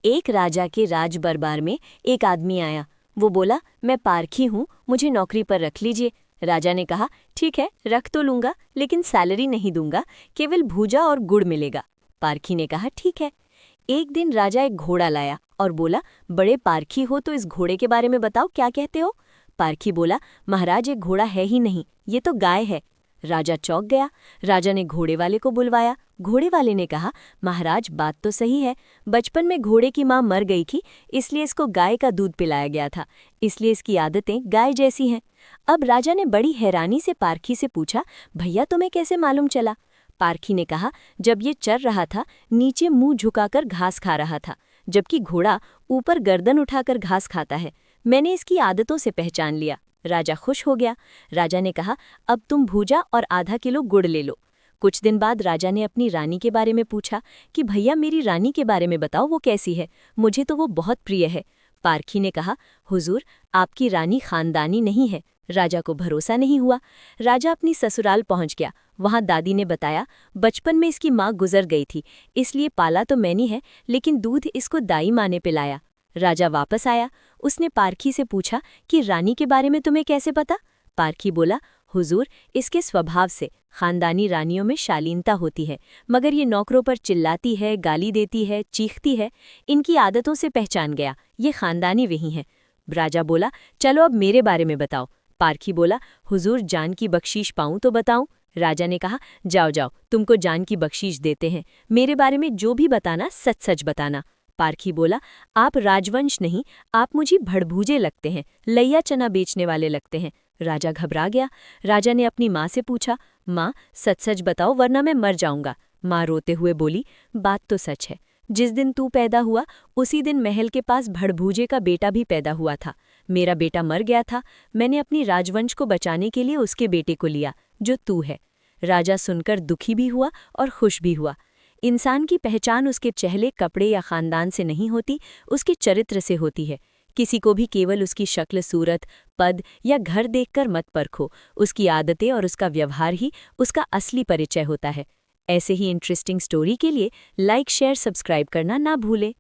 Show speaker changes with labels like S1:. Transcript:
S1: एक राजा के राज दरबार में एक आदमी आया। वो बोला, मैं पारखी हूँ, मुझे नौकरी पर रख लीजिए। राजा ने कहा, ठीक है, रख तो लूंगा, लेकिन सैलरी नहीं दूंगा, केवल भूजा और गुड़ मिलेगा। पारखी ने कहा, ठीक है। एक दिन राजा एक घोड़ा लाया और बोला, बड़े पारखी हो तो इस घोड़े के बारे में बताओ, क्या कहते हो? पारखी बोला, महाराज एक घोड़ा है ही नहीं, ये तो गाय है। राजा चौंक गया। राजा ने घोड़े वाले को बुलवाया। घोड़े वाले ने कहा, महाराज बात तो सही है, बचपन में घोड़े की माँ मर गई थी, इसलिए इसको गाय का दूध पिलाया गया था, इसलिए इसकी आदतें गाय जैसी हैं। अब राजा ने बड़ी हैरानी से पारखी से पूछा, भैया तुम्हें कैसे मालूम चला? पारखी ने कहा, जब ये चर रहा था, नीचे मुंह झुकाकर घास खा रहा था, जबकि घोड़ा ऊपर गर्दन उठाकर घास खाता है। मैंने इसकी आदतों से पहचान लिया। राजा खुश हो गया। राजा ने कहा, अब तुम भूजा और आधा किलो गुड़ ले लो। कुछ दिन बाद राजा ने अपनी रानी के बारे में पूछा कि भैया मेरी रानी के बारे में बताओ, वो कैसी है, मुझे तो वो बहुत प्रिय है। पारखी ने कहा, हुजूर आपकी रानी खानदानी नहीं है। राजा को भरोसा नहीं हुआ। राजा अपनी ससुराल पहुंच गया। वहां दादी ने बताया, बचपन में इसकी माँ गुजर गई थी, इसलिए पाला तो मैंने है, लेकिन दूध इसको दाई माँ ने पिलाया। राजा वापस आया। उसने पारखी से पूछा कि रानी के बारे में तुम्हें कैसे पता? पारखी बोला, हुजूर इसके स्वभाव से खानदानी रानियों में शालीनता होती है, मगर ये नौकरों पर चिल्लाती है, गाली देती है, चीखती है, इनकी आदतों से पहचान गया, ये खानदानी वही है। राजा बोला, चलो अब मेरे बारे में बताओ। पारखी बोला, हुजूर जान की बख्शीश पाऊं तो बताऊं? राजा ने कहा, जाओ जाओ, तुमको जान की बख्शीश देते हैं, मेरे बारे में जो भी बताना सच सच बताना। पारखी बोला, आप राजवंश नहीं, आप मुझे भड़भूजे लगते हैं, लैया चना बेचने वाले लगते हैं। राजा घबरा गया। राजा ने अपनी माँ से पूछा, माँ सच सच बताओ वरना मैं मर जाऊंगा। माँ रोते हुए बोली, बात तो सच है, जिस दिन तू पैदा हुआ उसी दिन महल के पास भड़भूजे का बेटा भी पैदा हुआ था। मेरा बेटा मर गया था, मैंने अपनी राजवंश को बचाने के लिए उसके बेटे को लिया, जो तू है। राजा सुनकर दुखी भी हुआ और खुश भी हुआ। इंसान की पहचान उसके चेहरे, कपड़े या खानदान से नहीं होती, उसके चरित्र से होती है। किसी को भी केवल उसकी शक्ल, सूरत, पद या घर देखकर मत परखो, उसकी आदतें और उसका व्यवहार ही उसका असली परिचय होता है। ऐसे ही इंटरेस्टिंग स्टोरी के लिए लाइक, शेयर, सब्सक्राइब करना ना भूलें।